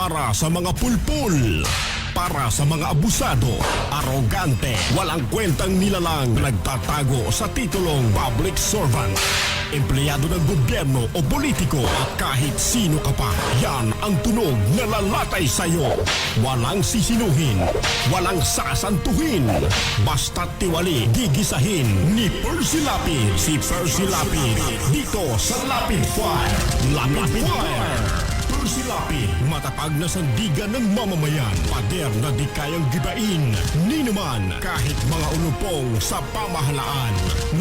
Para sa mga pulpul, para sa mga abusado, arogante, walang kwentang nilalang nagtatago sa titulong public servant, empleyado ng gobyerno o politiko at kahit sino ka pa, yan ang tunog na lalatay sa'yo. Walang sisinuhin, walang sasantuhin, basta't tiwali, gigisahin ni Percy Lapid. Si Percy Lapid, dito sa Lapid Fire. Lapid Fire! Percy Lapid, matatag na sandigan ng mamamayan, pader na di kayang gibain, ni naman kahit mga ulupong sa pamahalaan.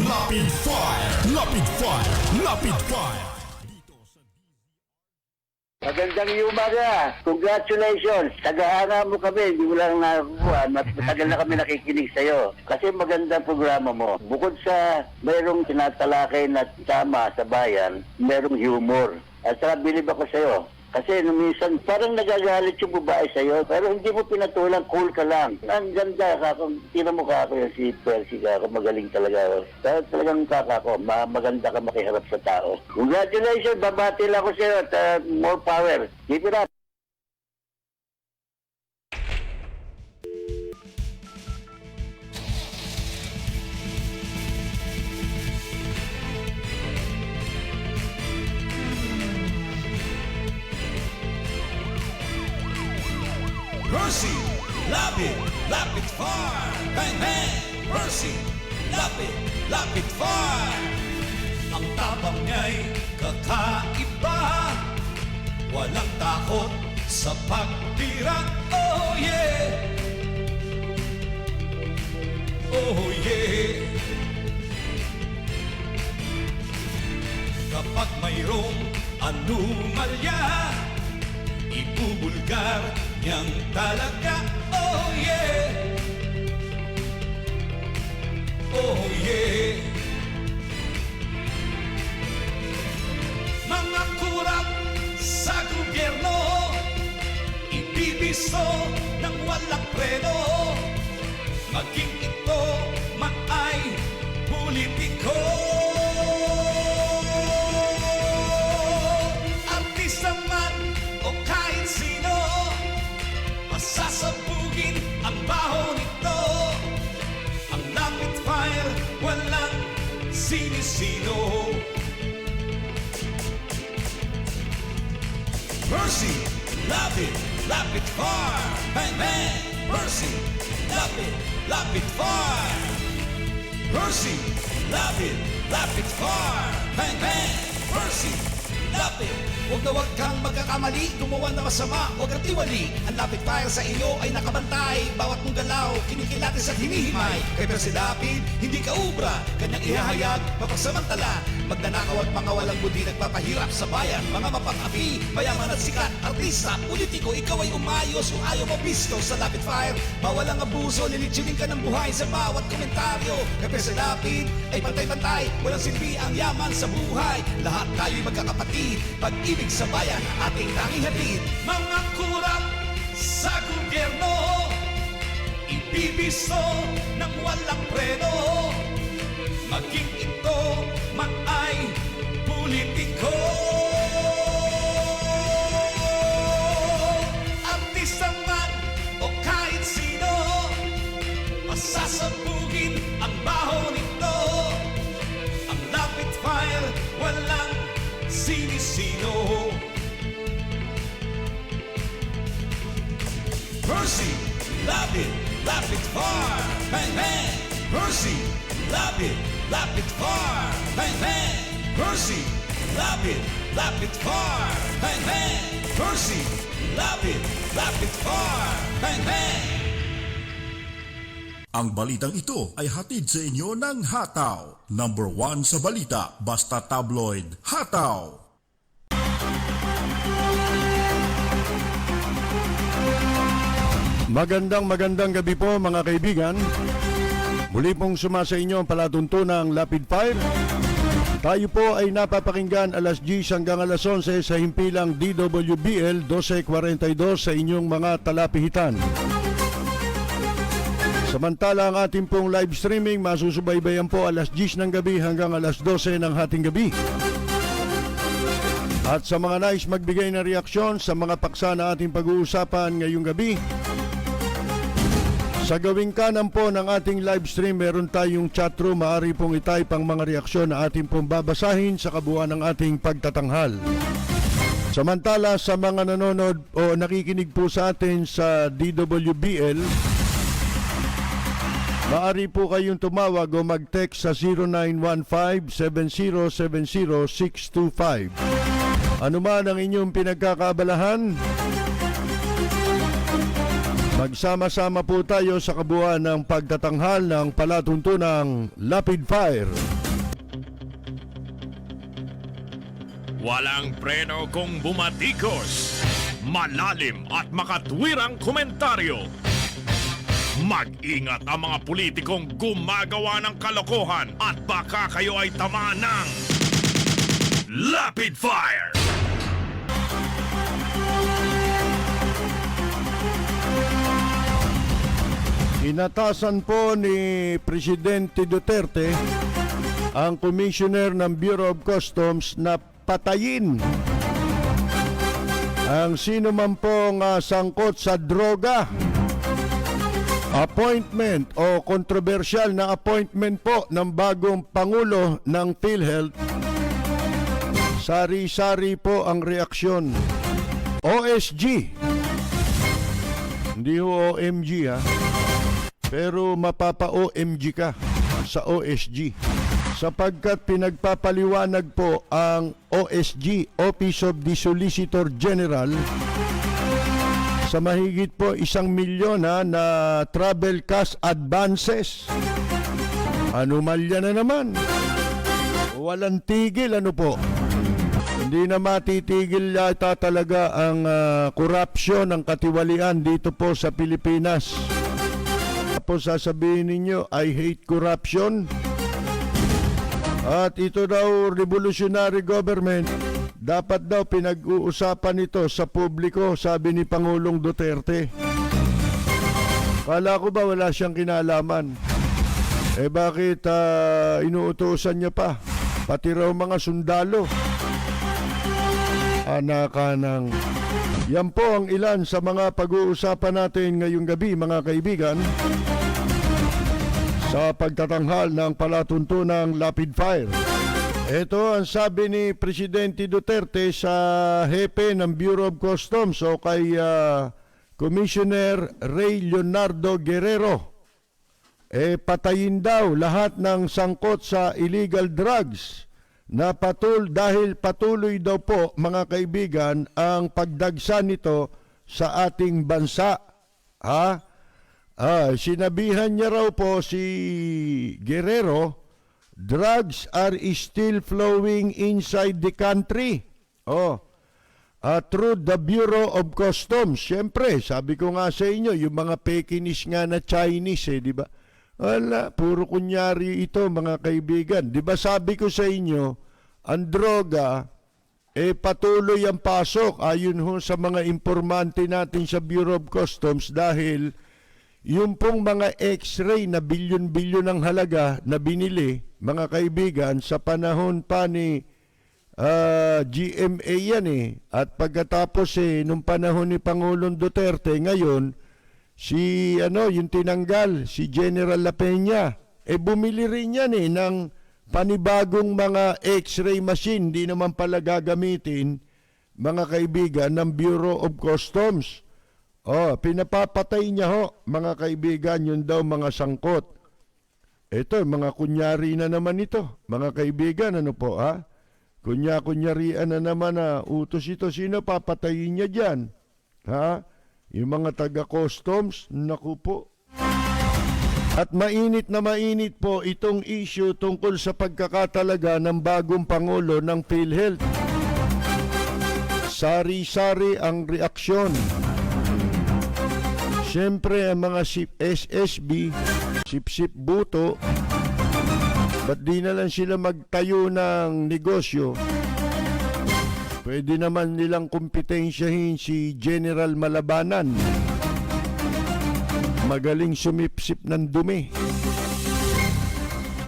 Lapid Fire! Lapid Fire! Lapid Fire! Magandang umaga. Congratulations. Tagahanga mo kami. Hindi mo lang nakakuha. Matagal na kami nakikinig sa'yo. Kasi magandang programa mo. Bukod sa mayroong tinatalakay na tama sa bayan, mayroong humor. At saka bilib ako sa'yo. Kasi minsan parang nagagalit yung babae sa'yo, pero hindi mo pinatulang, cool ka lang. Ang ganda ka, kung tira mo ka ako yung si Percy ka, ako magaling talaga. Pero talagang kaka ko, maganda ka makiharap sa tao. Congratulations, babati lang ako sa'yo at more power. Keep it up. Percy, lapid, lapid far, bang bang. Percy, lapid far. Ang tapang niya'y kakaiba, walang takot sa pagtira. Oh yeah, oh yeah. Kapag mayroong anomalya, ibubulgar niyang talaga. Oh yeah, oh yeah. Mga kurap sa gobyerno, ibibisto ng walang preno. Maging ito man ay politiko, artista man o kahit sino, sasabugin ang baho nito. Ang Lapid Fire, walang sinisino. Percy, lapid fire, bang bang. Percy, lapid fire. Percy, lapid fire, bang bang. Percy, lapid. Huwag na huwag kang magkakamali, gumawa na masama, huwag kang tiwali. Ang Lapid Fire sa iyo ay nakabantay, bawat mong galaw, kinikilatis at hinihimay. Kay Percy Lapid, hindi ka ubra, kanyang ihahayag, mapagsamantala. Magnanakaw at mga walang budi, nagpapahirap sa bayan. Mga mapang-api, mayaman at sikat, artista, politiko, ikaw ay umayos kung ayaw mo pisto sa Lapid Fire. Bawal ang abuso, lilitsyonin ka ng buhay sa bawat komentaryo. Kay Percy Lapid ay pantay-pantay, walang silbi ang yaman sa buhay. Lahat tayo'y magkakapatid, pag-ibig sa bayan, ating tanging hatid. Mga kurap sa gobyerno, ibibisto ng walang preno. Maging ito man ay politiko, artista man o kahit sino, masasabugin ang baho nito. Ang Lapid Fire, walang sinisino. Percy, lapid fire, bang bang. Percy, lapid fire, bang bang. Percy, lapid fire, bang bang. Percy, lapid fire, bang bang. Ang balitang ito ay hatid sa inyo ng Hataw. Number 1 sa balita, basta tabloid, Hataw. Magandang gabi po mga kaibigan. Muli pong sumasa inyo ang palatuntunang Lapid Fire. Tayo po ay napapakinggan alas 10 hanggang alas 11 sa himpilang DWBL 1242 sa inyong mga talapihitan. Samantala ang ating pong live streaming masusubaybayan po alas 10 ng gabi hanggang alas 12 ng hating gabi. At sa mga nais magbigay ng reaksyon sa mga paksa na ating pag-uusapan ngayong gabi, sa gawing kanan po ng ating live stream, meron tayong chatroom. Maaari pong itype ang mga reaksyon na ating pong babasahin sa kabuuan ng ating pagtatanghal. Samantala, sa mga nanonood o nakikinig po sa atin sa DWBL, maaari po kayong tumawag o mag-text sa 0915-7070-625. Ano man ang inyong pinagkakaabalahan, magsama-sama po tayo sa kabuuan ng pagtatanghal ng palatuntunang Lapid Fire. Walang preno kung bumatikos. Malalim at makatwirang komentaryo. Mag-ingat ang mga politikong gumagawa ng kalokohan at baka kayo ay tamaan ng Lapid Fire! Inatasan po ni Presidente Duterte ang Commissioner ng Bureau of Customs na patayin ang sino man pong sangkot sa droga. Appointment o kontrobersyal na appointment po ng bagong Pangulo ng PhilHealth. Sari-sari po ang reaksyon. OSG. Hindi ho OMG ha. Pero mapapa-OMG ka sa OSG. Sapagkat pinagpapaliwanag po ang OSG, Office of the Solicitor General, sa mahigit po 1 milyon na travel cash advances. Anomalya na naman. Walang tigil, ano po. Hindi na matitigil yata talaga ang korupsyon, ang katiwalian dito po sa Pilipinas. Tapos sasabihin ninyo, I hate corruption. At ito daw, revolutionary government, dapat daw pinag-uusapan ito sa publiko, sabi ni Pangulong Duterte. Kala ko ba wala siyang kinalaman? Bakit inuutosan niya pa? Pati raw mga sundalo. Anak-anang. Yan po ang ilan sa mga pag-uusapan natin ngayong gabi, mga kaibigan, sa pagtatanghal ng palatuntunang Lapid Fire. Ito ang sabi ni Presidente Duterte sa hepe ng Bureau of Customs o kay Commissioner Ray Leonardo Guerrero. Patayin daw lahat ng sangkot sa illegal drugs na dahil patuloy daw po, mga kaibigan, ang pagdagsa nito sa ating bansa. Sinabihan niya raw po si Guerrero, drugs are still flowing inside the country. Through the Bureau of Customs. Siyempre, sabi ko nga sa inyo, yung mga Pekinese nga na Chinese, di ba? Wala, puro kunyari ito, mga kaibigan. Di ba sabi ko sa inyo, ang droga, patuloy ang pasok ayon ho sa mga informante natin sa Bureau of Customs dahil yung pong mga X-ray na bilyon-bilyon ng halaga na binili, mga kaibigan, sa panahon pa ni GMA yan At pagkatapos nung panahon ni Pangulong Duterte, ngayon, yung tinanggal, si General La Peña, bumili rin yan ng panibagong mga X-ray machine, di naman pala gagamitin, mga kaibigan, ng Bureau of Customs. Pinapapatay niya ho, mga kaibigan, yun daw mga sangkot. Ito, mga kunyari na naman ito, mga kaibigan, ano po Kunyarian na naman utos ito, sino papatayin niya dyan? Yung mga taga-customs, naku po. At mainit na mainit po itong issue tungkol sa pagkakatalaga ng bagong Pangulo ng PhilHealth. Sari-sari ang reaksyon. Siyempre ang mga SSB, sip-sip buto, ba't di na lang sila magtayo ng negosyo? Pwede naman nilang kompetensyahin si General Malabanan. Magaling sumipsip ng dumi.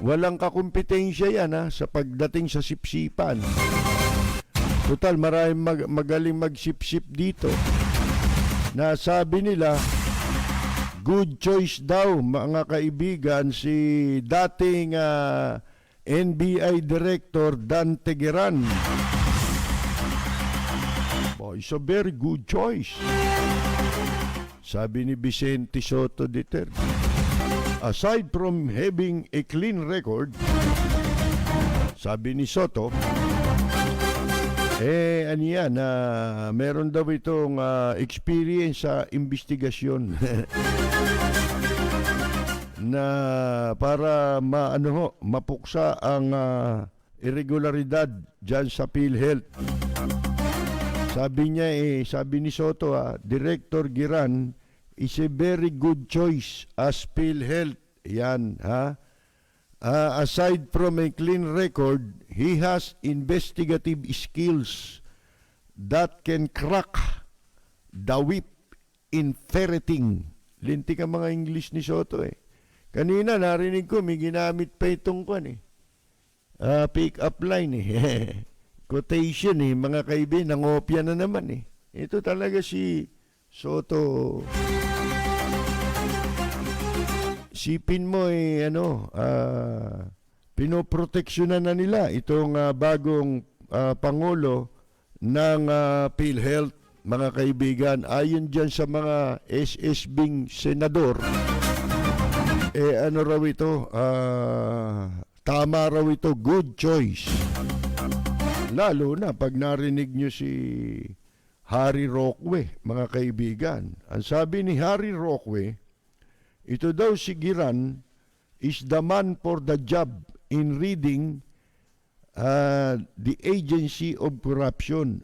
Walang kakumpetensya yan sa pagdating sa sipsipan. Total, maraming magaling magsip-sip dito. Na sabi nila, good choice daw, mga kaibigan, si dating NBI Director Dan Tegeran. Oh, it's a very good choice. Sabi ni Vicente Soto Duterte. Aside from having a clean record, sabi ni Soto, ano yan, meron daw itong experience sa investigasyon na para mapuksa ang irregularidad dyan sa PhilHealth. Sabi niya sabi ni Soto, Director Giran is a very good choice as PhilHealth. Yan, ha? Aside from a clean record, he has investigative skills that can crack the whip in ferreting. Lintik ang mga English ni Soto Kanina narinig ko may ginamit pa itong pick up line quotation mga kaibigan, nangopya na naman Ito talaga si Soto. Sipin mo pinoproteksyonan na nila itong bagong Pangulo ng PhilHealth, mga kaibigan. Ayon dyan sa mga SSBing senador, ano raw ito, tama raw ito, good choice. Lalo na pag narinig nyo si Harry Roque, mga kaibigan. Ang sabi ni Harry Roque, ito daw si Giran is the man for the job in reading the agency of corruption.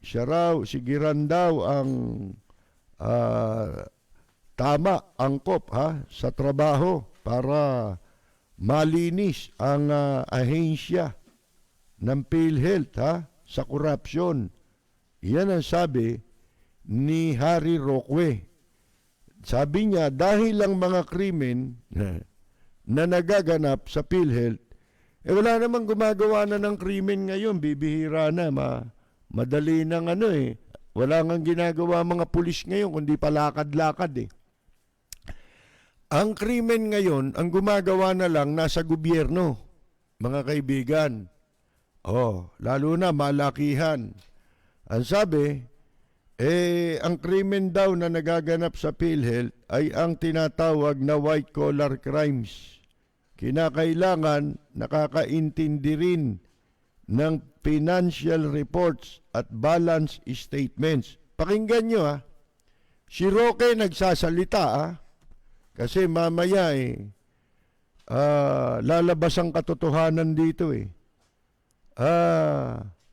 Siya raw, si Giran daw ang tama, angkop sa trabaho para malinis ang ahensya ng PhilHealth sa korupsyon. Yan ang sabi ni Harry Roque. Sabi niya, dahil lang mga krimen na nagaganap sa PhilHealth, wala namang gumagawa na ng krimen ngayon, bibihira na, madali ng wala nang ginagawa mga pulis ngayon, kundi palakad-lakad Ang krimen ngayon, ang gumagawa na lang nasa gobyerno, mga kaibigan. Lalo na malakihan. Ang sabi, ang krimen daw na nagaganap sa PhilHealth ay ang tinatawag na white-collar crimes. Kinakailangan nakakaintindi rin ng financial reports at balance statements. Pakinggan nyo Si Roque nagsasalita kasi mamaya lalabas ang katotohanan dito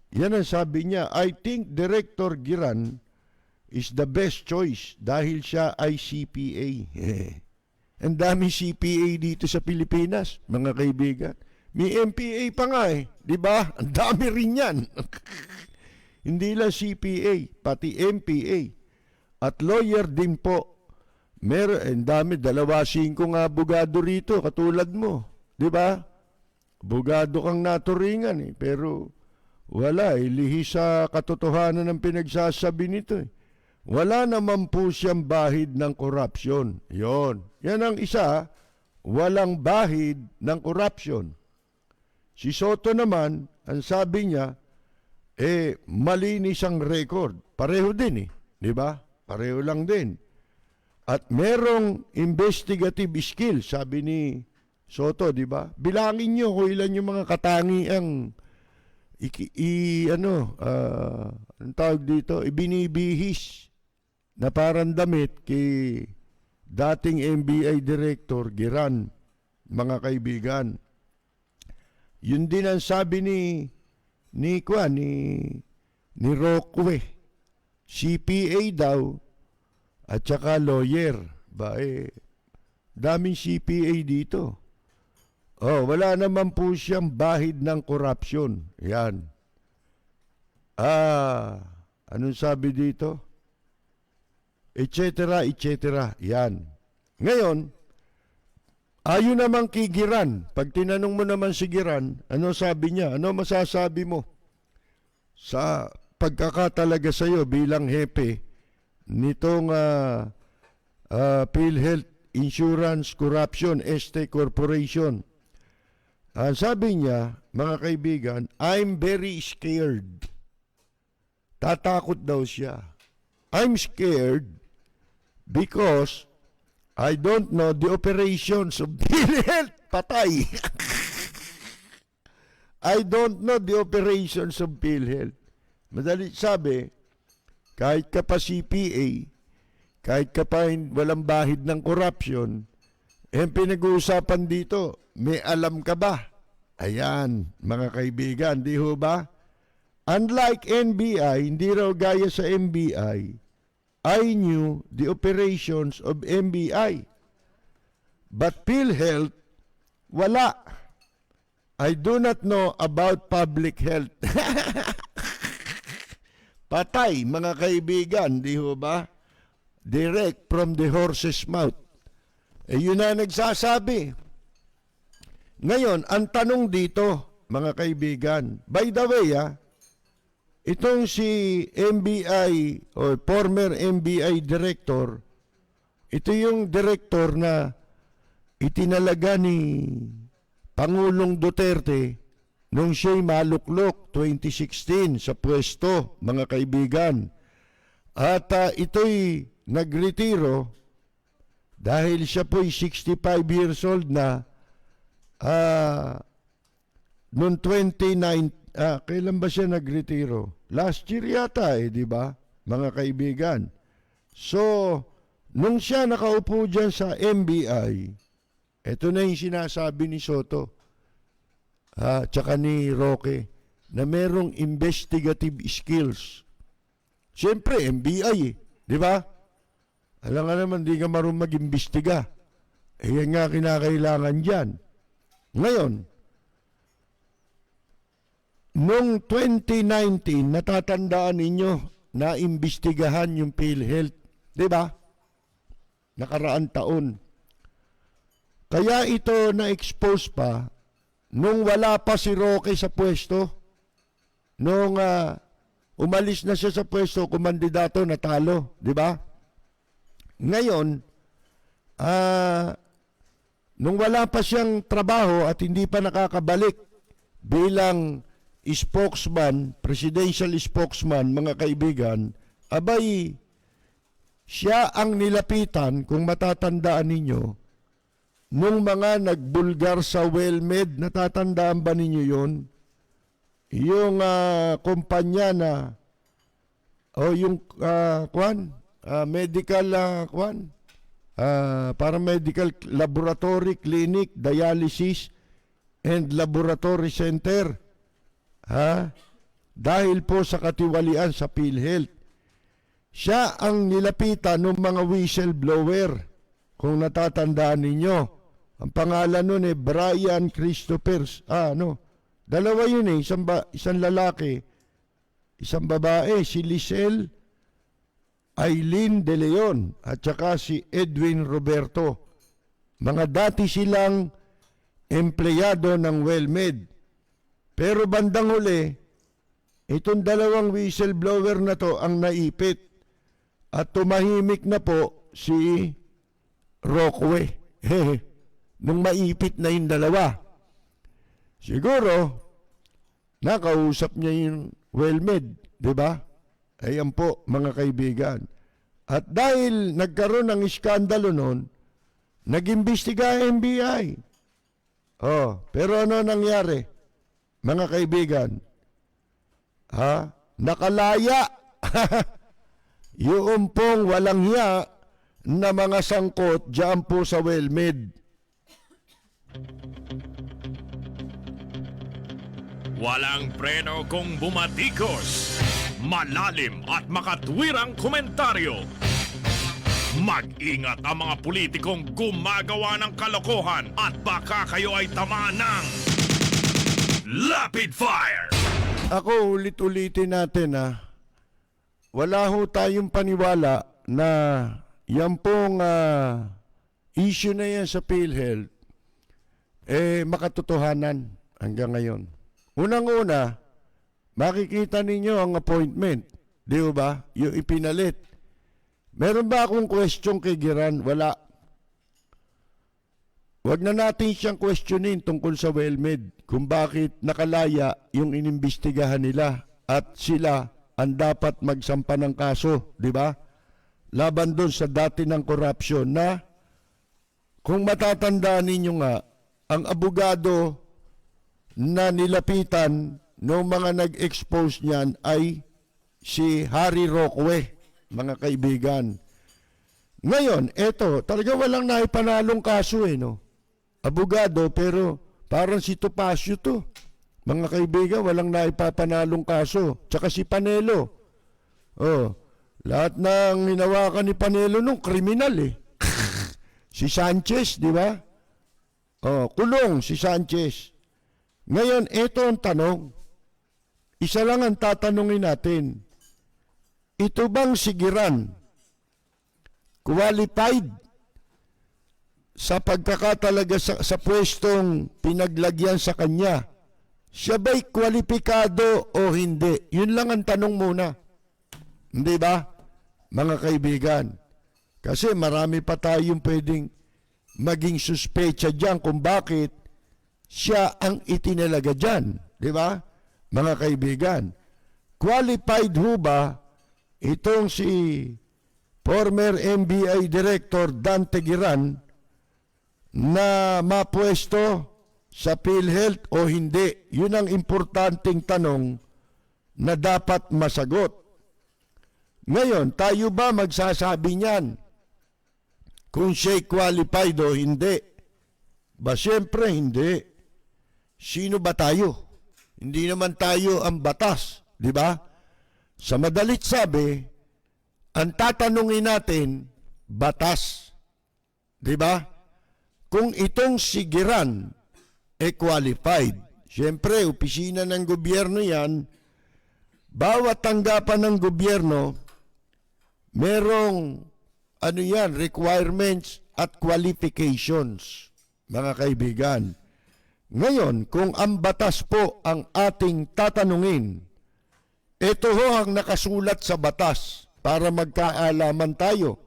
yan ang sabi niya, I think Director Giran is the best choice dahil siya ay CPA. Ang dami CPA dito sa Pilipinas, mga kaibigan. May MPA pa nga di ba? Ang dami rin yan. Hindi lang CPA, pati MPA. At lawyer din po. Ang dami, 25 nga abogado rito, katulad mo. Di ba? Abogado kang naturingan pero wala lihis sa katotohanan ng pinagsasabi nito Wala naman po siyang bahid ng korupsyon. Yan ang isa, walang bahid ng korupsyon. Si Soto naman, ang sabi niya, malinis ang record. Pareho din di ba? Pareho lang din. At merong investigative skill, sabi ni Soto, di ba? Bilangin nyo kung ilan yung mga katangiang ang tawag dito, ibinibihis na parang damit kay dating NBI Director Giran, mga kaibigan. Yun din ang sabi ni Roque, CPA daw at saka lawyer. Daming CPA dito. Wala naman po siyang bahid ng korupsyon. Yan. Anong sabi dito? Etcetera, etcetera. Yan. Ngayon, ayon naman kay Giran. Pag tinanong mo naman si Giran, ano sabi niya? Ano masasabi mo sa pagkakatalaga sa iyo bilang hepe nitong PhilHealth Insurance Corruption Este Corporation. Sabi niya, mga kaibigan, I'm very scared. Tatakot daw siya. I'm scared because I don't know the operations of PhilHealth. Patay. I don't know the operations of PhilHealth. Madali sabi, kahit ka pa CPA, kahit ka pa walang bahid ng corruption, pinag-uusapan dito, may alam ka ba? Ayan, mga kaibigan, di ho ba? Unlike NBI, hindi raw gaya sa NBI, I knew the operations of NBI. But PhilHealth, wala. I do not know about public health. Patay, mga kaibigan, di ho ba? Direct from the horse's mouth. Yun na nagsasabi. Ngayon, ang tanong dito, mga kaibigan, by the way, itong si NBI o former NBI director, ito yung director na itinalaga ni Pangulong Duterte nung siya'y maluklok 2016 sa pwesto, mga kaibigan. At ito'y nagretiro dahil siya po'y 65 years old na noong 29, kailan ba siya nagretiro? Last year yata di ba, mga kaibigan? So, nung siya nakaupo dyan sa NBI, ito na yung sinasabi ni Soto, tsaka ni Roque, na merong investigative skills. Siyempre, NBI di ba? Alam nga naman, di ka marunong mag-imbestiga. Yan nga kinakailangan dyan. Ngayon, noong 2019, natatandaan ninyo na imbestigahan yung PhilHealth, di ba? Nakaraang taon. Kaya ito na-expose pa nung wala pa si Roque sa pwesto. Nung umalis na siya sa pwesto, kumandidato, natalo, di ba? Ngayon, nung wala pa siyang trabaho at hindi pa nakakabalik bilang spokesman, presidential spokesman, mga kaibigan, abay, siya ang nilapitan, kung matatandaan ninyo, nung mga nagbulgar sa WellMed. Natatandaan ba ninyo yon? Yung kumpanya na, yung medical, para medical laboratory, clinic, dialysis, and laboratory center. Dahil po sa katiwalian sa PhilHealth. Siya ang nilapitan ng mga whistleblower, kung natatandaan ninyo. Ang pangalan nun Brian Christophers. Dalawa yun isang lalaki, isang babae, si Lisel Aileen De Leon at saka si Edwin Roberto. Mga dati silang empleyado ng WellMed. Pero bandang huli, itong dalawang whistleblower na to ang naipit. At tumahimik na po si Roque. Nung maipit na yung dalawa. Siguro, nakausap niya yung WellMed, di ba? Ayan po, mga kaibigan. At dahil nagkaroon ng iskandalo noon, nag-imbestiga ang NBI. Pero ano nangyari, mga kaibigan? Nakalaya. Yung pong walang hiya na mga sangkot dyan po sa WellMed. Walang preno kung bumatikos. Malalim at makatwirang komentaryo. Mag-ingat ang mga politikong gumagawa ng kalokohan at baka kayo ay tamaan ng Rapid Fire! Ako, ulit-ulitin natin wala ho tayong paniwala na yan pong issue na yan sa PhilHealth makatotohanan hanggang ngayon. Unang-una, makikita ninyo ang appointment. Di ba? Yung ipinalit. Meron ba akong question kay Giran? Wala. Huwag na natin siyang questionin tungkol sa WellMed kung bakit nakalaya yung inimbestigahan nila at sila ang dapat magsampa ng kaso, di ba? Laban doon sa dati ng corruption na kung matatandaan ninyo nga, ang abogado na nilapitan ng mga nag-expose niyan ay si Harry Roque, mga kaibigan. Ngayon, eto, talaga walang naipanalong kaso no? Abogado, pero parang si Topacio to. Mga kaibigan, walang naipapanalong kaso. Tsaka si Panelo. Oh, lahat ng hinawakan ni Panelo nung kriminal Si Sanchez, di ba? Oh, kulong si Sanchez. Ngayon, eto ang tanong. Isa lang ang tatanungin natin. Ito bang si Giran qualified sa pagkakatalaga sa pwestong pinaglagyan sa kanya? Siya ba'y kwalipikado o hindi? Yun lang ang tanong muna. Hindi ba, mga kaibigan? Kasi marami pa tayong pwedeng maging suspecha dyan kung bakit siya ang itinalaga dyan. Di ba, mga kaibigan? Qualified ho ba itong si former NBI Director Dante Giran na mapwesto sa PhilHealth o hindi? Yun ang importanteng tanong na dapat masagot. Ngayon, tayo ba magsasabi niyan kung siya'y qualified o hindi? Ba, siyempre hindi. Sino ba tayo? Hindi naman tayo ang batas, di ba? Sa madalit sabi, ang tatanungin natin, batas. Di ba? Kung itong si Giran qualified, siyempre, opisina ng gobyerno yan, bawat tanggapan ng gobyerno, merong requirements at qualifications, mga kaibigan. Ngayon, kung ang batas po ang ating tatanungin, ito ho ang nakasulat sa batas para magkaalaman tayo.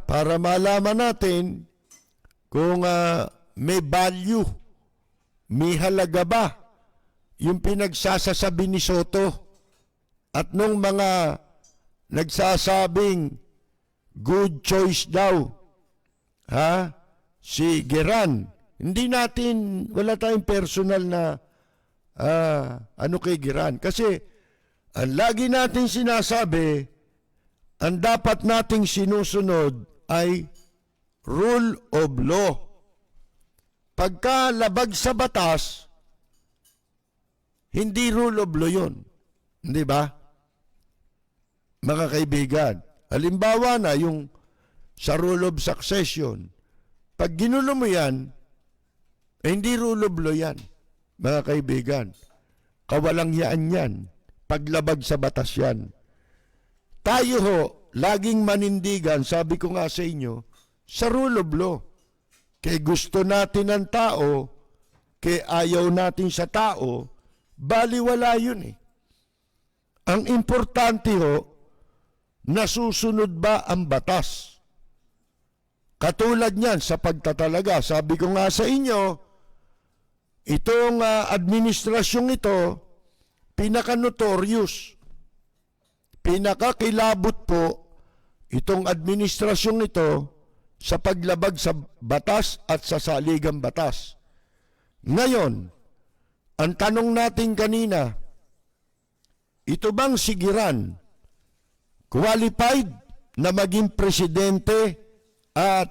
Para malaman natin kung may value, may halaga ba yung pinagsasasabi ni Soto at nung mga nagsasabing good choice daw, si Giran. Hindi natin, wala tayong personal na kay Giran. Kasi, ang lagi natin sinasabi, ang dapat nating sinusunod ay rule of law. Pagka labag sa batas, hindi rule of law yun. Hindi ba? Mga kaibigan, halimbawa na yung sa rule of succession, pag ginulo mo yan, hindi rule of law yan, mga kaibigan. Kawalangyaan yan. Paglabag sa batas yan. Tayo ho, laging manindigan, sabi ko nga sa inyo, sa rule of law. Kaya gusto natin ng tao, kaya ayaw natin sa tao, baliwala yun Ang importante ho, nasusunod ba ang batas? Katulad niyan sa pagtatalaga, sabi ko nga sa inyo, itong administrasyong ito, pinaka-notorious, pinakakilabot po itong administrasyong ito sa paglabag sa batas at sa saligang batas. Ngayon, ang tanong natin kanina, ito bang si Giran qualified na maging presidente at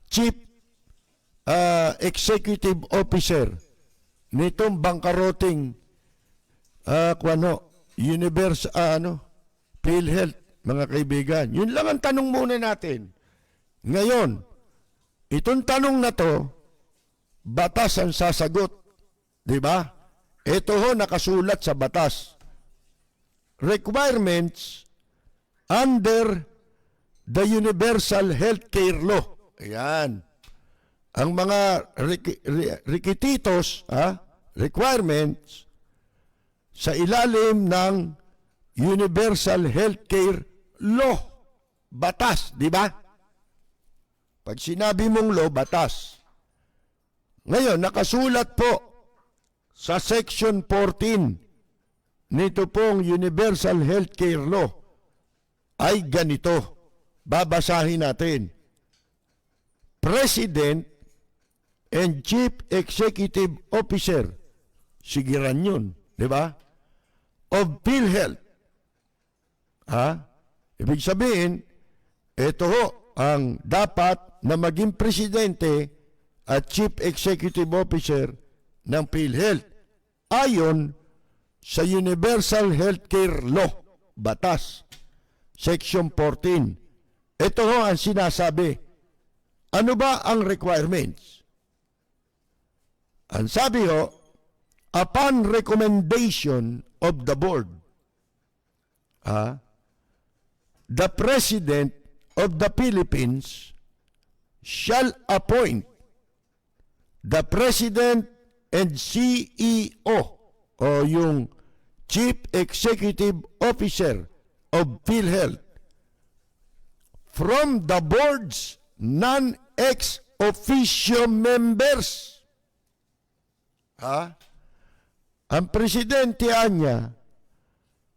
chief executive officer nitong bangkaroting PhilHealth, mga kaibigan? Yun lang ang tanong muna natin. Ngayon, itong tanong na to, batas ang sasagot. Diba? Ito ho nakasulat sa batas. Requirements under the Universal Healthcare Law. Ayan. Ang mga requisitos, requirements sa ilalim ng Universal Healthcare Law. Batas, di ba? Pag sinabi mong law, batas. Ngayon, nakasulat po sa Section 14 nito pong Universal Healthcare Law ay ganito. Babasahin natin. President and Chief Executive Officer, sigiran yun, di ba? Of PhilHealth. Ibig sabihin, ito ho ang dapat na maging presidente at Chief Executive Officer ng PhilHealth ayon sa Universal Healthcare Law, Batas, Section 14. Ito ho ang sinasabi. Ano ba ang requirements? Ang sabi ho, upon recommendation of the board, the President of the Philippines shall appoint the President and CEO o yung Chief Executive Officer of PhilHealth from the board's non-ex officio members. Ang presidente niya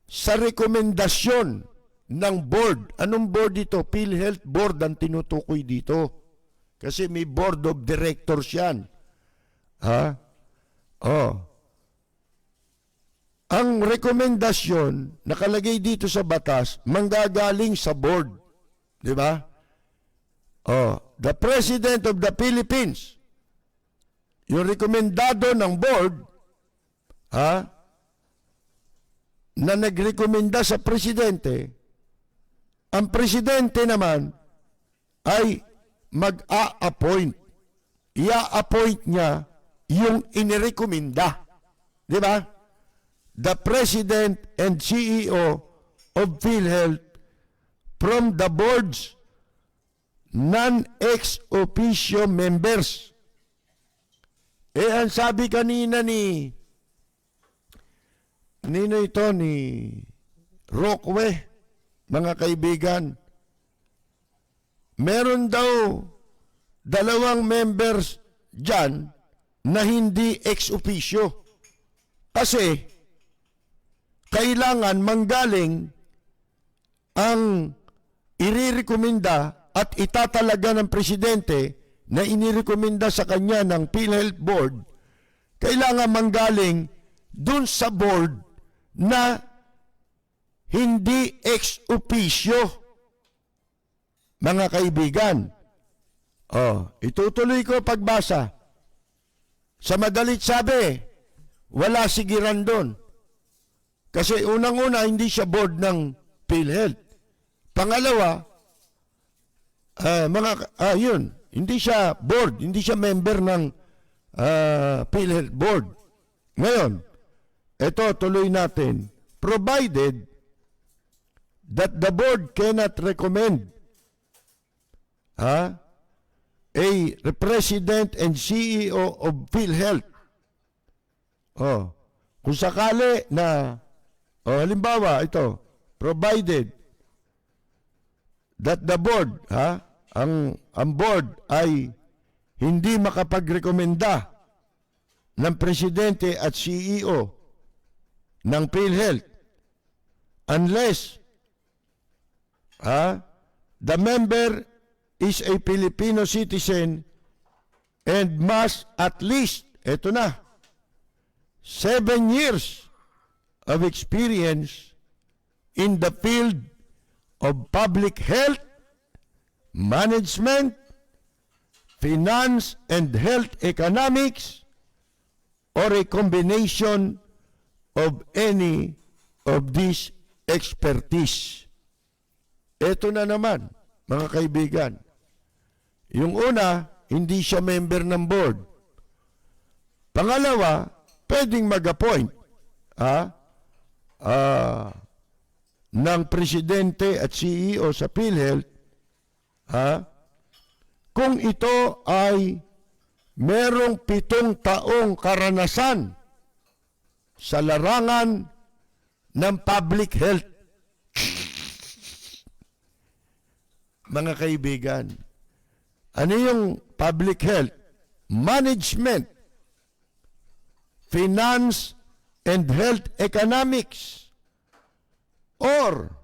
sa rekomendasyon ng board. Anong board ito? PhilHealth Board ang tinutukoy dito. Kasi may board of directors yan. Ang rekomendasyon nakalagay dito sa batas, manggagaling sa board. Di ba? The President of the Philippines, yung rekomendado ng board, na nagrekomenda sa presidente, ang presidente naman ay mag-a-appoint. I-a-appoint niya yung inirekomenda. Di ba? The President and CEO of PhilHealth from the board's non-ex officio members. Ang sabi kanina ni Roque, mga kaibigan, meron daw 2 members dyan na hindi ex officio. Kasi kailangan manggaling ang irirekomenda at itatalaga ng presidente na inirekomenda sa kanya ng PhilHealth Board, kailangan manggaling dun sa board na hindi ex officio. Mga kaibigan, itutuloy ko pagbasa. Sa madalit sabi, wala sigiran doon. Kasi unang-una, hindi siya board ng PhilHealth. Pangalawa, hindi siya board, hindi siya member ng PhilHealth Board. Ngayon, ito tuloy natin. Provided that the board cannot recommend a President and CEO of PhilHealth. Kung sakali na, halimbawa, ito, provided that the board, ang board ay hindi makapagrekomenda ng presidente at CEO ng PhilHealth unless the member is a Filipino citizen and must at least, 7 years of experience in the field of public health, management, finance, and health economics, or a combination of any of these expertise. Ito na naman, mga kaibigan. Yung una, hindi siya member ng board. Pangalawa, pwedeng mag-appoint ng presidente at CEO sa PhilHealth kung ito ay merong 7 taong karanasan sa larangan ng public health. Mga kaibigan, ano yung public health? Management, finance, and health economics, or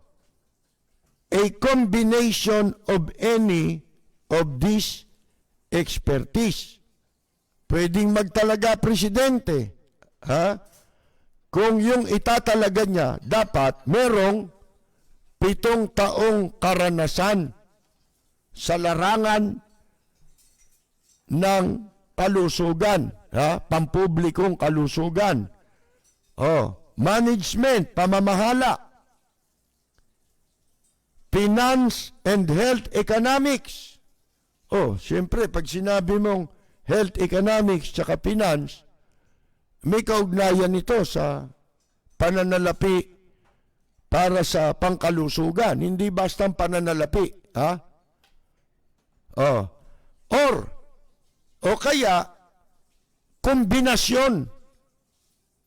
a combination of any of these expertise. Pwedeng magtalaga presidente, ha? Kung yung itatalaga niya, dapat merong 7 taong karanasan sa larangan ng kalusugan, ha? Pampublikong kalusugan. Management, pamamahala, finance and health economics. Siyempre, pag sinabi mong health economics tsaka finance, may kaugnayan ito sa pananalapi para sa pangkalusugan. Hindi bastang pananalapi. Ha? O kaya, kombinasyon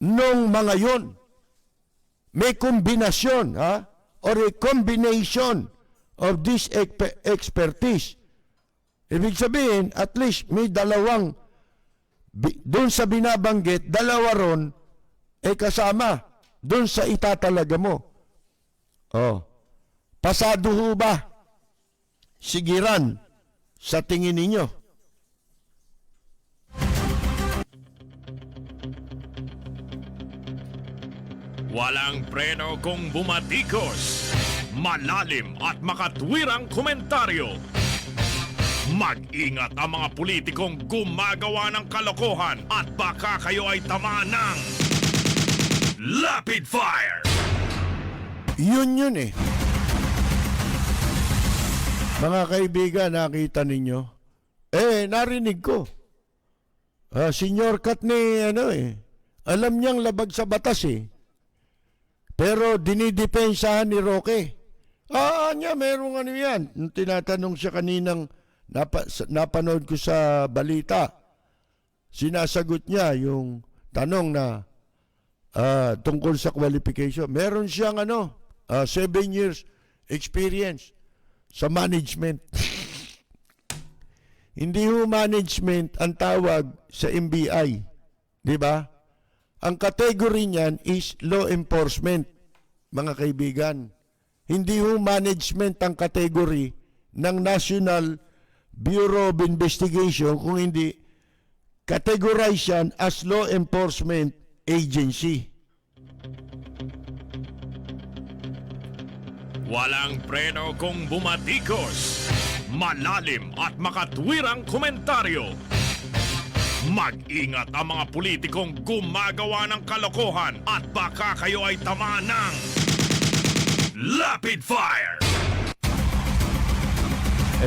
nung mga yon. May kombinasyon, ha? Or a combination of this expertise. Ibig sabihin, at least may dalawang, doon sa binabanggit, dalawa ron, kasama, doon sa itatalaga mo. Pasado ho ba? Sigiran, sa tingin ninyo. Walang preno kung bumatikos, malalim at makatwirang komentaryo. Mag-ingat ang mga politikong gumagawa ng kalokohan at baka kayo ay tamaan ng Lapid Fire! Yun eh. Mga kaibigan, nakita ninyo? Narinig ko. Senyor Katni, alam niyang labag sa batas eh. Pero dinidepensahan ni Roque. Merong yan. Nung tinatanong siya kaninang napanood ko sa balita, sinasagot niya yung tanong na tungkol sa qualification. Meron siyang 7 years experience sa management. Hindi ho management ang tawag sa MBI. Di ba? Ang category niyan is law enforcement, mga kaibigan. Hindi ho management ang category ng National Bureau of Investigation, kung hindi categorize yan as law enforcement agency. Walang preno kung bumatikos, malalim at makatwirang komentaryo. Mag-ingat ang mga politikong gumagawa ng kalokohan at baka kayo ay tamaan ng Lapid Fire!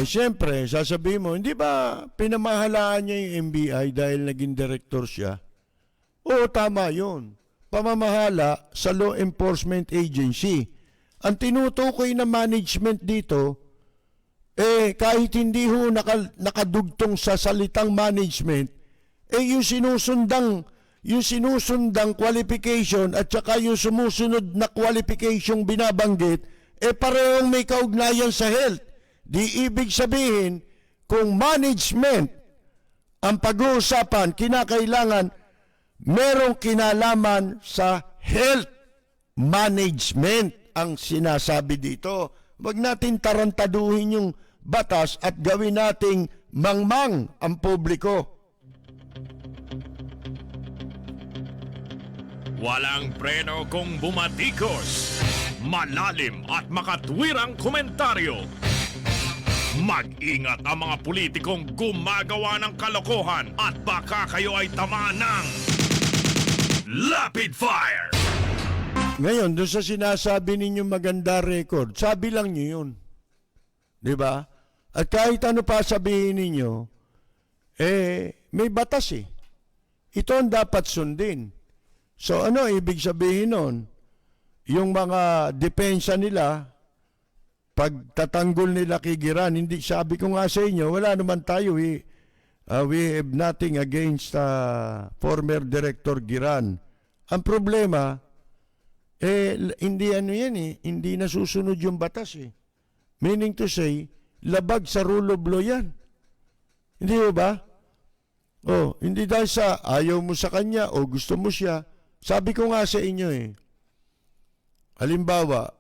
Siyempre, sasabihin mo, hindi ba pinamahalaan niya yung MBI dahil naging director siya? Oo, tama yun. Pamamahala sa law enforcement agency. Ang tinutukoy na management dito, kahit hindi ho nakadugtong sa salitang management, yung sinusundang qualification at saka yung sumusunod na qualification binabanggit, parehong may kaugnayan sa health. Di ibig sabihin, kung management ang pag-uusapan, kinakailangan merong kinalaman sa health management ang sinasabi dito. Huwag natin tarantaduhin yung batas at gawin nating mangmang ang publiko. Walang preno kung bumatikos, malalim at makatwirang komentaryo. Mag-ingat ang mga politikong gumagawa ng kalokohan at baka kayo ay tamaan ng Lapid Fire! Ngayon, doon sa sinasabi ninyong maganda record, sabi lang niyo yun. Diba? At kahit ano pa sabihin ninyo, may batas eh. Ito ang dapat sundin. So ano ibig sabihin nun? Yung mga depensa nila, pagtatanggol nila kay Giran, hindi, sabi ko nga sa inyo, wala naman tayo. We have nothing against former Director Giran. Ang problema, hindi ano yan hindi nasusunod yung batas Meaning to say, labag sa rule of law yan. Hindi ba? Hindi dahil sa ayaw mo sa kanya o gusto mo siya. Sabi ko nga sa inyo halimbawa,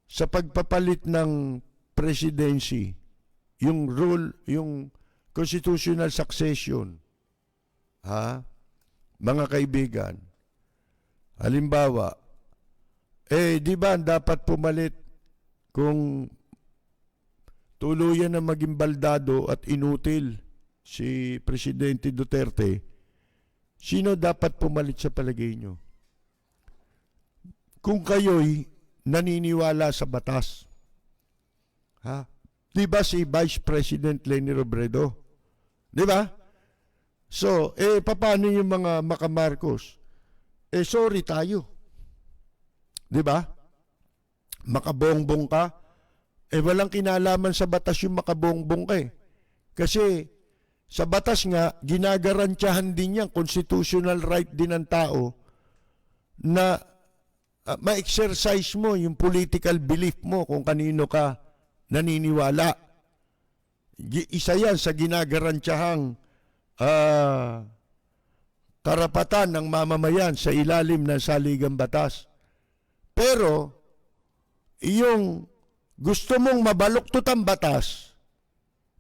sa pagpapalit ng presidency, yung rule, yung constitutional succession, mga kaibigan, halimbawa, di ba dapat pumalit kung tuluyan na maging baldado at inutil si Presidente Duterte, sino dapat pumalit sa palagay nyo? Kung kayo'y naniniwala sa batas. Di ba si Vice President Leni Robredo? Di ba? So, paano yung mga Makamarcos? Sorry tayo. Di ba? Makabongbong ka. Walang kinalaman sa batas yung makabongbong ka Kasi, sa batas nga, ginagarantiyahan din yan, constitutional right din ng tao na ma-exercise mo yung political belief mo kung kanino ka naniniwala. Isa yan sa ginagarantyahang karapatan ng mamamayan sa ilalim ng saligang batas. Pero, yung gusto mong mabaluktot ang batas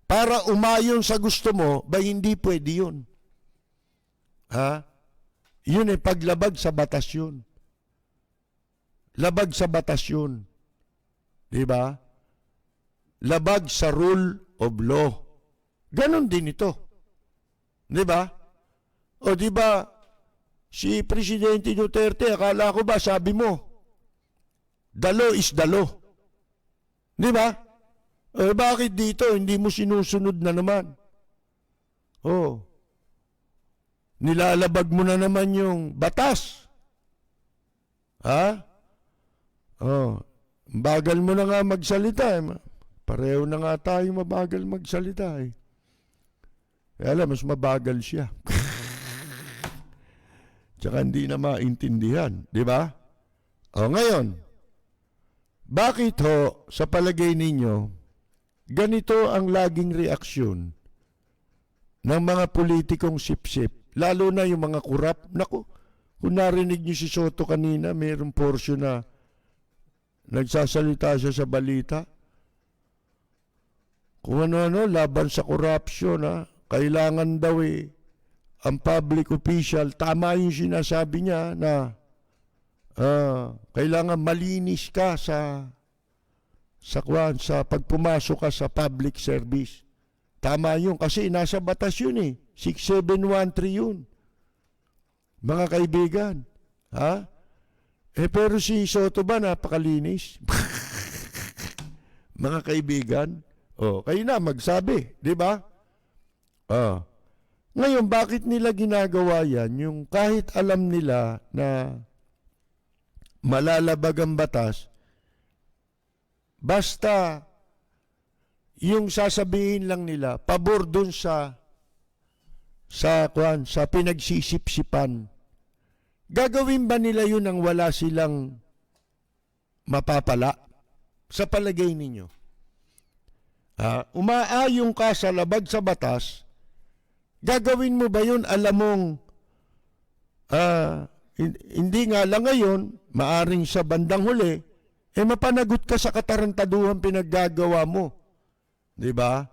para umayon sa gusto mo, ba hindi pwede yun. Yun paglabag sa batas yun. Labag sa batas yun. Diba? Labag sa rule of law. Ganon din ito. Diba? O diba, si Presidente Duterte, akala ko ba, sabi mo, the law is the law. Diba? Bakit dito, hindi mo sinusunod na naman? Nilalabag mo na naman yung batas. Bagal mo na nga magsalita. Pareho na nga tayo mabagal magsalita Kaya mas mabagal siya. Tsaka hindi na maintindihan. Di ba? Ngayon, bakit sa palagay ninyo, ganito ang laging reaksyon ng mga politikong sipsip, lalo na yung mga kurap? Naku, kung narinig niyo si Soto kanina, mayroong portion na nagsasalita siya sa balita. Kung ano-ano, laban sa corruption, kailangan daw ang public official, tama yung sinasabi niya na kailangan malinis ka sa pagpumasok ka sa public service. Tama yun, kasi nasa batas yun 6713 yun. Mga kaibigan, pero si Soto ba napakalinis? Mga kaibigan, kayo na magsabi, di ba? Ngayon, bakit nila ginagawa yan? Yung kahit alam nila na malalabag ang batas, basta yung sasabihin lang nila, pabor dun sa pinagsisipsipan. Gagawin ba nila yun nang wala silang mapapala? Sa palagay ninyo? Umaayong ka sa labag sa batas, gagawin mo ba yun alam mong hindi nga lang ngayon, maaring sa bandang huli, mapanagot ka sa katarantaduhan pinaggagawa mo. Diba?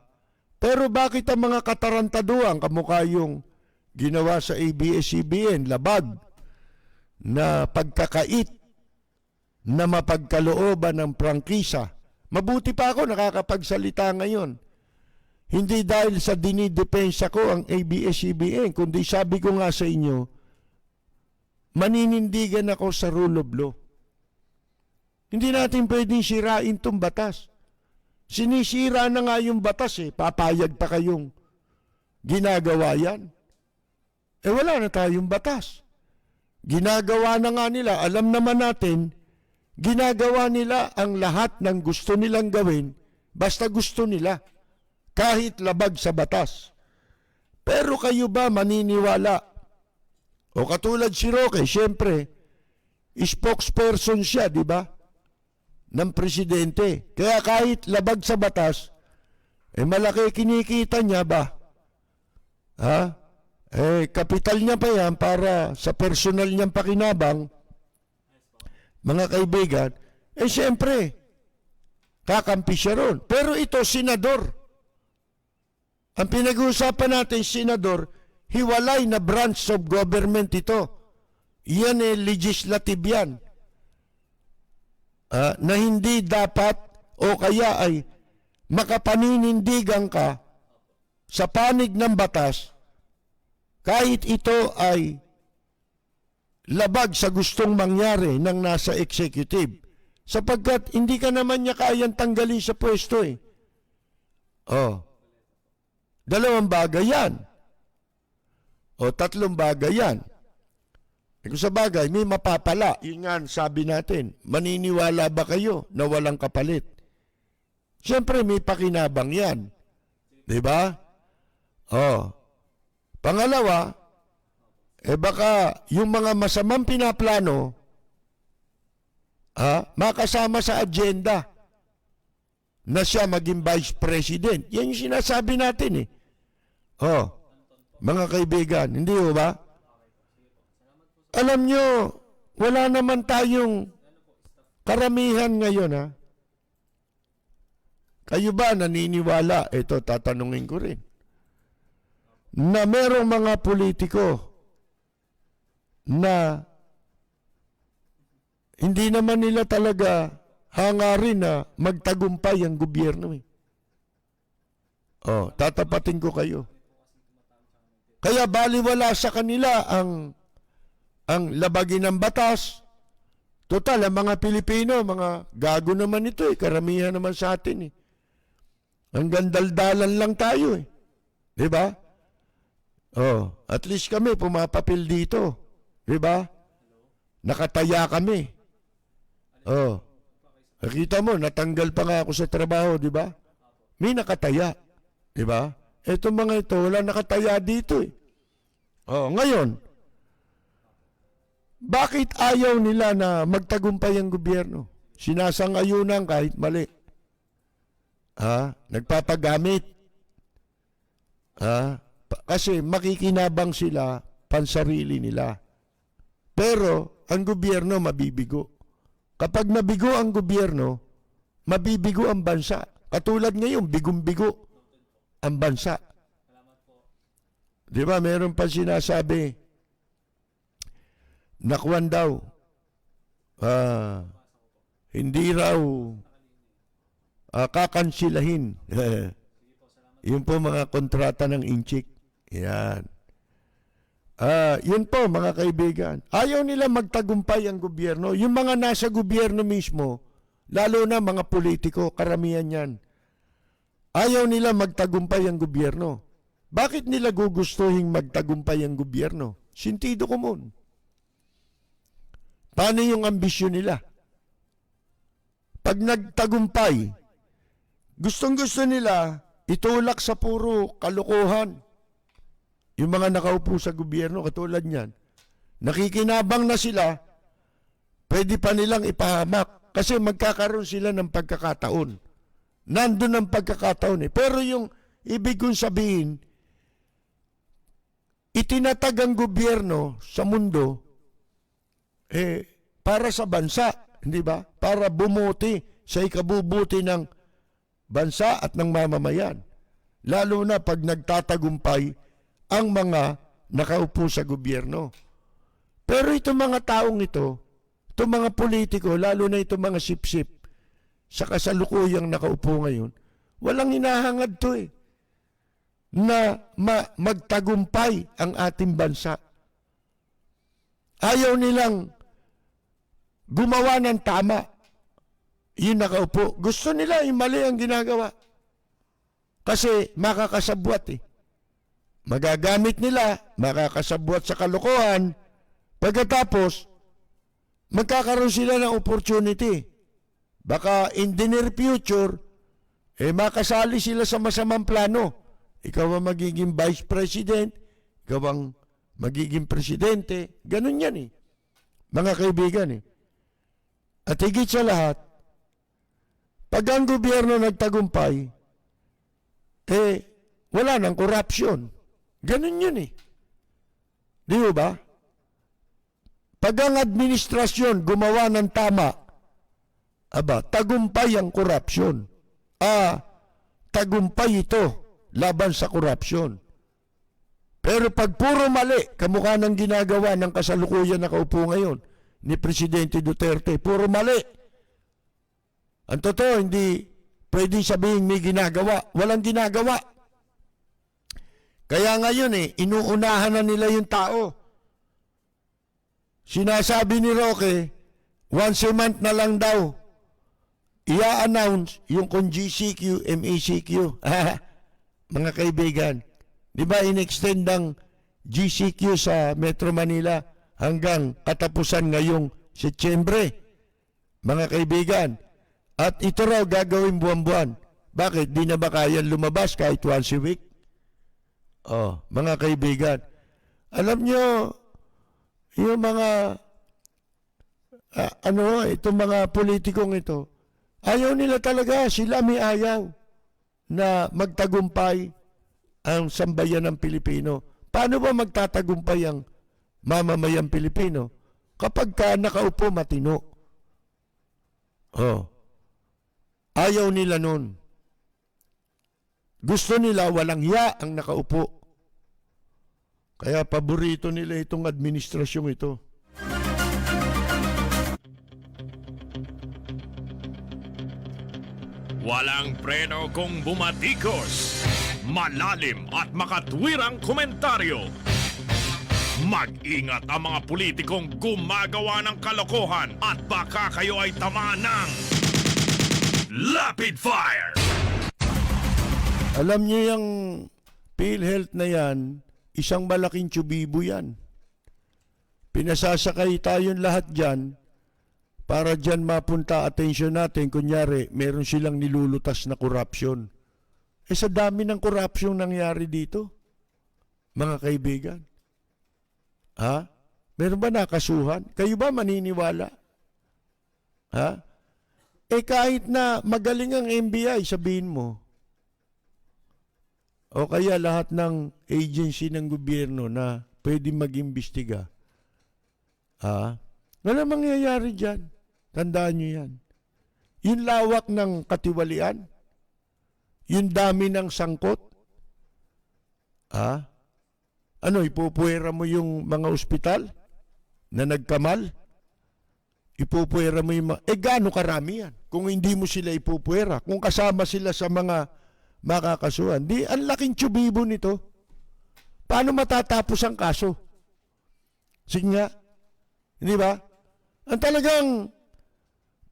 Pero bakit ang mga katarantaduhan, kamukha yung ginawa sa ABS-CBN, labag, na pagkakait, na mapagkalooban ng prangkisa. Mabuti pa ako nakakapagsalita ngayon. Hindi dahil sa dinidepensa ko ang ABS-CBN, kundi sabi ko nga sa inyo, maninindigan ako sa rule of law. Hindi natin pwedeng sirain itong batas. Sinisira na nga yung batas papayag pa kayong ginagawa yan. Wala na tayong batas. Ginagawa na nga nila, alam naman natin, ginagawa nila ang lahat ng gusto nilang gawin, basta gusto nila, kahit labag sa batas. Pero kayo ba maniniwala O katulad si Roque, siyempre, spokesperson siya, di ba? Ng presidente. Kaya kahit labag sa batas, malaki kinikita niya ba? Ha? Kapital niya pa yan para sa personal niyang pakinabang, mga kaibigan, siyempre, kakampi siya ron. Pero ito, senador. Ang pinag-uusapan natin, senador, hiwalay na branch of government ito. Yan legislative yan. Na hindi dapat o kaya ay makapaninindigan ka sa panig ng batas kahit ito ay labag sa gustong mangyari ng nasa executive. Sapagkat hindi ka naman niya kayang tanggalin sa pwesto eh. Dalawang bagay yan. Tatlong bagay yan. Kung sa bagay, may mapapala. Yun nga, sabi natin, maniniwala ba kayo na walang kapalit? Siyempre, may pakinabang yan. Diba? Pangalawa, baka yung mga masamang pinaplano, makasama sa agenda na siya maging vice president. Yan yung sinasabi natin eh. Mga kaibigan, hindi ba? Alam nyo, wala naman tayong karamihan ngayon, ha? Kayo ba naniniwala? Ito, tatanungin ko rin. Na merong mga politiko na hindi naman nila talaga hangarin na magtagumpay ang gobyerno. Tatapatin ko kayo. Kaya baliwala sa kanila ang labagin ng batas. Total, ang mga Pilipino, mga gago naman ito karamihan naman sa atin Ang gandaldalan lang tayo Diba? At least kami pumapapil dito. Diba? Nakataya kami. Nakita mo, natanggal pa nga ako sa trabaho, diba? May nakataya. Diba? Itong mga ito, wala nakataya dito ngayon, bakit ayaw nila na magtagumpay ang gobyerno? Sinasang-ayunan kahit mali. Nagpapagamit. Kasi makikinabang sila pansarili nila. Pero ang gobyerno mabibigo. Kapag nabigo ang gobyerno, mabibigo ang bansa. Katulad ngayon, bigong-bigo ang bansa. Di ba, meron pa sinasabi, nakwan daw, hindi raw kakansilahin. Yun po mga kontrata ng Inchik. Yan. Yun po mga kaibigan. Ayaw nila magtagumpay ang gobyerno. Yung mga nasa gobyerno mismo, lalo na mga politiko, karamihan yan. Ayaw nila magtagumpay ang gobyerno. Bakit nila gugustuhin magtagumpay ang gobyerno? Sintido komon. Paano yung ambisyon nila? Pag nagtagumpay, gustong-gusto nila itulak sa puro kalokohan. Yung mga nakaupo sa gobyerno, katulad niyan, nakikinabang na sila, pwede pa nilang ipahamak kasi magkakaroon sila ng pagkakataon. Nandun ang pagkakataon Pero yung ibig kong sabihin, itinatag ang gobyerno sa mundo para sa bansa, hindi ba? Para bumuti sa ikabubuti ng bansa at ng mamamayan. Lalo na pag nagtatagumpay ang mga nakaupo sa gobyerno. Pero itong mga taong ito, itong mga politiko, lalo na itong mga sip-sip, sa kasalukuyang nakaupo ngayon, walang hinahangad to na magtagumpay ang ating bansa. Ayaw nilang gumawa ng tama. Yung nakaupo. Gusto nila yung mali ang ginagawa. Kasi makakasabwat Magagamit nila, makakasabwat sa kalokohan. Pagkatapos, magkakaroon sila ng opportunity. Baka in the near future, makasali sila sa masamang plano. Ikaw ang magiging vice president, ikaw ang magiging presidente. Ganun yan eh. Mga kaibigan eh. At higit sa lahat, pag ang gobyerno nagtagumpay, wala nang korupsyon. Ganun yun eh. Di ba? Pag ang administrasyon gumawa ng tama, tagumpay ang korupsyon. Tagumpay ito laban sa korupsyon. Pero pag puro mali, kamukha ng ginagawa ng kasalukuyan na kaupo ngayon ni Presidente Duterte, puro mali. Ang totoo, hindi pwede sabihin may ginagawa. Walang ginagawa. Kaya ngayon inuunahan na nila yung tao. Sinasabi ni Roque, once a month na lang daw, i-announce yung kung GCQ, MECQ. Mga kaibigan, di ba in-extend ang GCQ sa Metro Manila hanggang katapusan ngayong Setyembre? Mga kaibigan, at ito raw gagawin buwan-buwan. Bakit? Di na ba kaya lumabas kahit once a week? Mga kaibigan, alam nyo, yung mga, itong mga politikong ito, ayaw nila talaga, sila may ayaw na magtagumpay ang sambayan ng Pilipino. Paano ba magtatagumpay ang mamamayang Pilipino? Kapag ka nakaupo matino. Ayaw nila nun. Gusto nila walang hiya ang nakaupo. Kaya paborito nila itong administrasyong ito. Walang preno kung bumatikos. Malalim at makatwirang komentaryo. Mag-ingat ang mga politikong gumagawa ng kalokohan at baka kayo ay tamaan ng Lapid Fire! Alam niyo yung PhilHealth na yan, isang malaking tsubibo yan. Pinasasakay tayong lahat dyan para dyan mapunta atensyon natin. Kunyari, meron silang nilulutas na korupsyon. Sa dami ng korupsyon nangyari dito, mga kaibigan. Meron ba nakasuhan? Kayo ba maniniwala? Kahit na magaling ang NBI, sabihin mo. O kaya lahat ng agency ng gobyerno na pwede mag-imbestiga. Wala mangyayari dyan. Tandaan nyo yan. Yung lawak ng katiwalian, yung dami ng sangkot, ipupuwera mo yung mga ospital na nagkamal? Ipupuwera mo yung gaano karami yan? Kung hindi mo sila ipupuwera, kung kasama sila sa mga makakasuhan, di ang laking tsubibo nito. Paano matatapos ang kaso? Sige nga, hindi ba? Ang talagang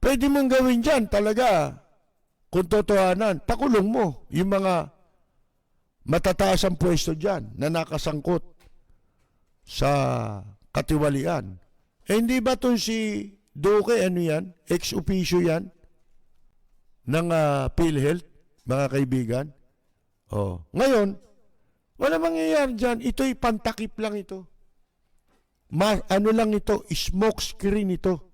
pwede mong gawin dyan talaga, kung totohanan, pakulong mo yung mga matataas ang pwesto dyan na nakasangkot sa katiwalian. Hindi ba itong si Duque, yan? Ex-officio yan ng PhilHealth, mga kaibigan? Ngayon, wala mangyayari dyan. Ito'y pantakip lang ito. Lang ito? Smoke screen ito.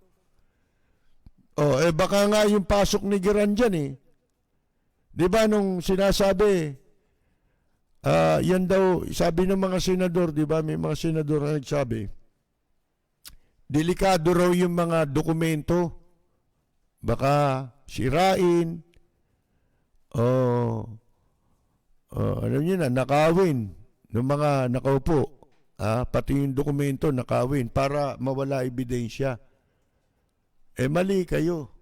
Baka nga yung pasok ni Giran dyan Di ba nung sinasabi, yan daw, sabi ng mga senador, di ba, may mga senador na nagsabi, delikado raw yung mga dokumento, baka sirain, alam niyo na, nakawin ng mga nakaupo, pati yung dokumento nakawin para mawala ebidensya. Mali kayo.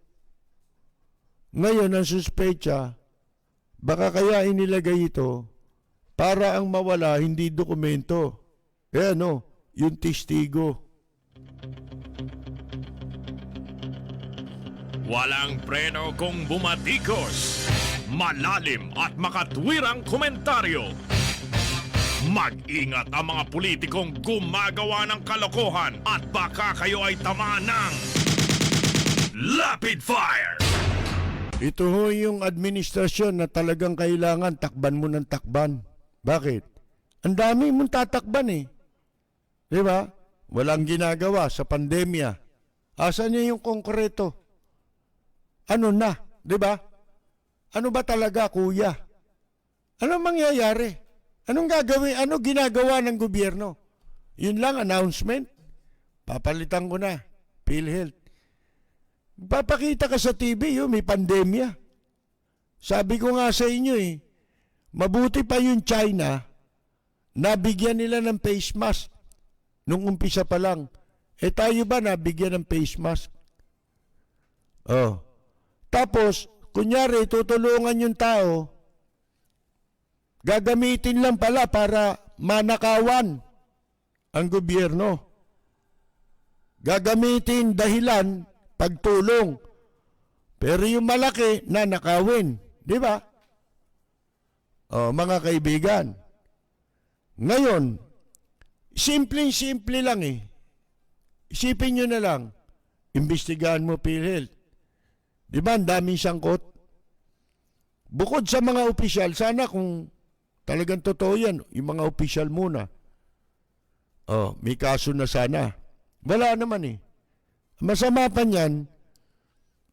Ngayon, ang suspecha, baka kaya inilagay ito para ang mawala hindi dokumento. Yung testigo. Walang preno kung bumatikos. Malalim at makatwirang komentaryo. Mag-ingat ang mga politikong gumagawa ng kalokohan at baka kayo ay tamaan ng Lapid Fire! Ito ho yung administrasyon na talagang kailangan takban mo ng takban. Bakit? Ang dami mong tatakban Di ba? Walang ginagawa sa pandemya. Asan niya yung konkreto? Ano na? Di ba? Ano ba talaga, kuya? Ano mangyayari? Anong gagawin? Ano ginagawa ng gobyerno? Yun lang, announcement. Papalitan ko na. PhilHealth. Papakita ka sa TV, may pandemya. Sabi ko nga sa inyo mabuti pa yung China, nabigyan nila ng face mask nung umpisa pa lang. Tayo ba nabigyan ng face mask? Oh. Tapos, kunyari, tutulungan yung tao, gagamitin lang pala para manakawan ang gobyerno. Gagamitin dahilan pagtulong. Pero yung malaki, nanakawin. Di ba? Oh, mga kaibigan. Ngayon, simpleng-simple lang Isipin nyo na lang, imbestigahan mo PhilHealth. Di ba, ang daming sangkot? Bukod sa mga opisyal, sana kung talagang totoo yan, yung mga opisyal muna. Oh, may kaso na sana. Wala naman Masama pa niyan,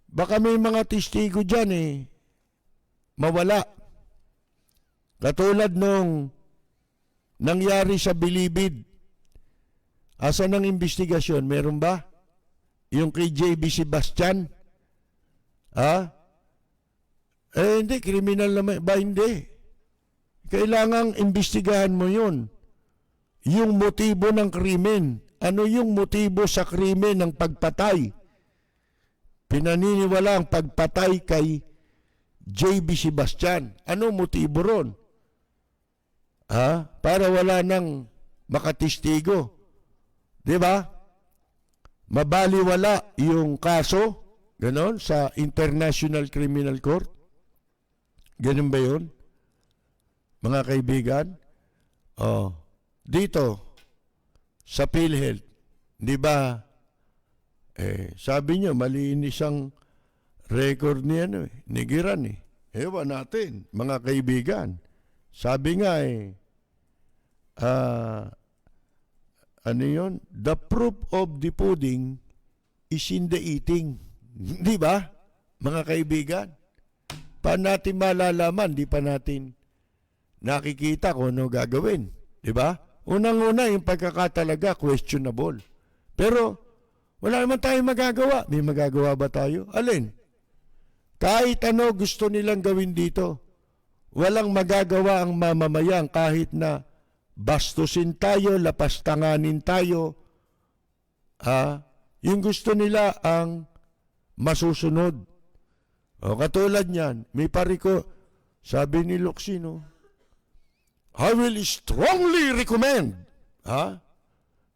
baka may mga testigo dyan mawala. Katulad nung nangyari sa Bilibid. Asan ang investigasyon? Meron ba? Yung kay JB Sebastian? Hindi, kriminal naman. Ba, hindi. Kailangang imbestigahan mo yun. Yung motibo ng krimen. Ano yung motibo sa krimen ng pagpatay? Pinaniniwala ang pagpatay kay JB Sebastian. Ano motibo ron? Para wala nang makatistigo. Di ba? Mabaliwala yung kaso, ganon, sa International Criminal Court. Ganun ba yun? Mga kaibigan? Dito, sa PhilHealth, di ba, sabi nyo, malinis ang record niya, ni Giran Ewan natin, mga kaibigan. Sabi nga ano yun? The proof of the pudding is in the eating. Di ba? Mga kaibigan. Paano natin malalaman? Di pa natin nakikita kung ano gagawin. Di ba? Unang-una, yung pagkakatalaga, questionable. Pero, wala naman tayong magagawa. May magagawa ba tayo? Alin? Kahit ano gusto nilang gawin dito, walang magagawa ang mamamayan kahit na bastusin tayo, lapastanganin tayo. Yung gusto nila ang masusunod. Katulad niyan, may pariko, sabi ni Locsin, I will strongly recommend,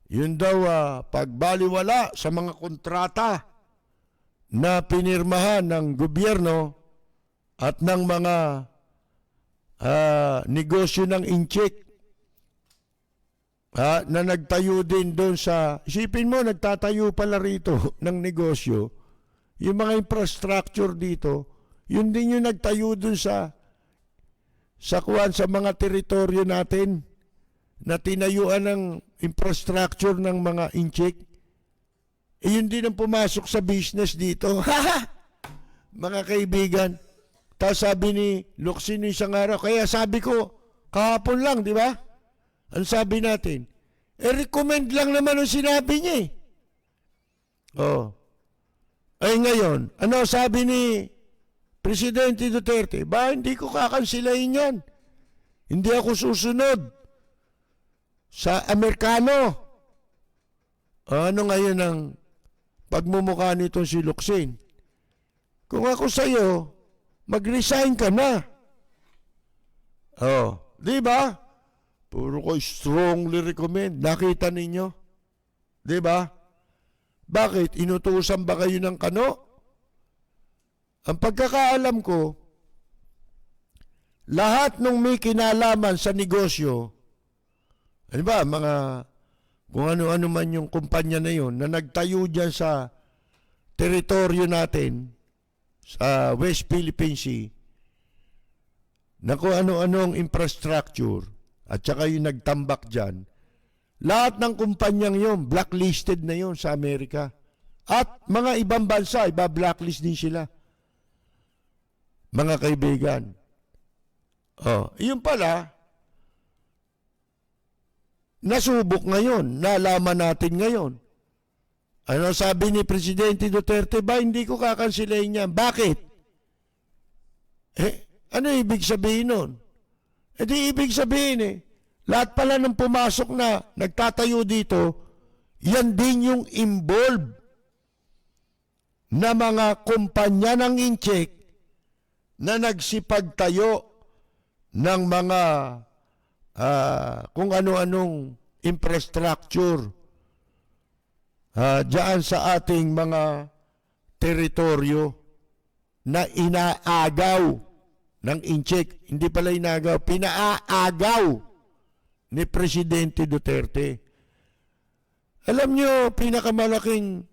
yun daw pagbaliwala sa mga kontrata na pinirmahan ng gobyerno at ng mga negosyo ng incheck. Na nagtayo din doon sa, isipin mo, nagtatayo pala rito ng negosyo, yung mga infrastructure dito, yun din yung nagtayo doon sa mga teritoryo natin na tinayuan ng infrastructure ng mga incheck. Yun din ang pumasok sa business dito. Mga kaibigan, tapos sabi ni Locsin isang araw, kaya sabi ko, kahapon lang, di ba? Ang sabi natin, recommend lang naman ang sinabi niya Ay ngayon, ano sabi ni Presidente Duterte? Ba, hindi ko kakansilahin yan. Hindi ako susunod sa Amerikano. Ano ngayon ang pagmumukha nitong si Locsin? Kung ako sa'yo, mag-resign ka na. Di ba? Puro ko strongly recommend. Nakita ninyo? Di ba? Bakit? Inutusan ba kayo ng kano? Ang pagkakaalam ko, lahat ng may kinalaman sa negosyo, ano ba, kung ano-ano man yung kumpanya na yun, na nagtayo dyan sa teritoryo natin, sa West Philippine Sea, na kung ano-anong infrastructure, at saka yung nagtambak dyan, Lahat ng kumpanyang yon blacklisted na yon sa Amerika. At mga ibang bansa, iba-blacklist din sila. Mga kaibigan. Yun pala, nasubok ngayon, nalaman natin ngayon. Ano sabi ni Presidente Duterte, ba hindi ko kakansilahin yan? Bakit? Ano ibig sabihin nun? Di ibig sabihin lahat pala ng pumasok na nagtatayo dito, yan din yung involved na mga kumpanya ng incheck na nagsipagtayo ng mga kung ano-anong infrastructure diyan sa ating mga teritoryo na inaagaw ng incheck. Hindi pala inaagaw, pinaagaw ni Presidente Duterte. Alam nyo, pinakamalaking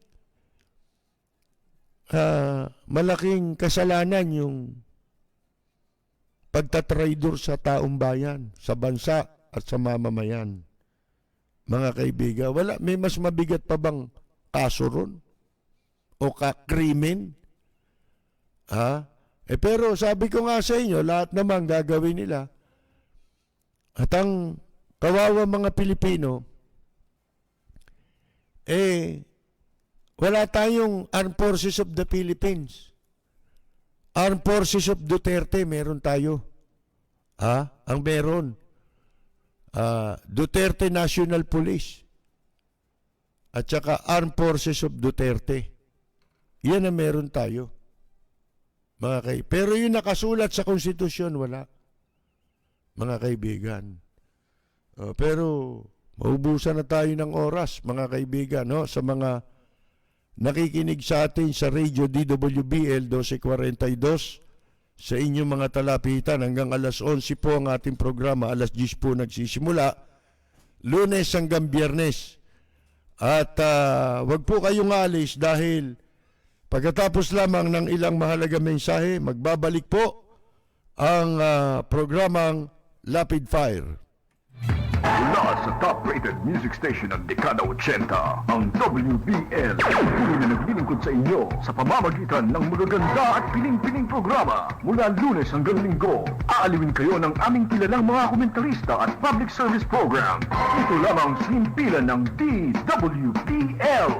malaking kasalanan yung pagtatraidor sa taong bayan, sa bansa at sa mamamayan. Mga kaibigan, may mas mabigat pa bang kaso ron? O krimen? Pero sabi ko nga sa inyo, lahat naman gagawin nila. At ang kawawa mga Pilipino, wala tayong Armed Forces of the Philippines. Armed Forces of Duterte, meron tayo. Ang meron. Duterte National Police. At saka Armed Forces of Duterte. Yan ang meron tayo. Pero yung nakasulat sa konstitusyon, wala. Mga kaibigan. Pero maubusan na tayo ng oras, mga kaibigan, no? Sa mga nakikinig sa atin sa Radio DWBL 1242, sa inyong mga talapitan hanggang alas 11 po ang ating programa, alas 10 po nagsisimula, Lunes hanggang Biyernes. At wag po kayong alis dahil pagkatapos lamang ng ilang mahalaga mensahe, magbabalik po ang programang Lapid Fire. Mula sa top-rated music station ng dekada 80, ang WBL. Puro na naglilingkod sa inyo sa pamamagitan ng magaganda at piling-piling programa. Mula Lunes hanggang Linggo, aaliwin kayo ng aming kilalang mga komentarista at public service program. Ito lamang sa himpilan ng DWBL.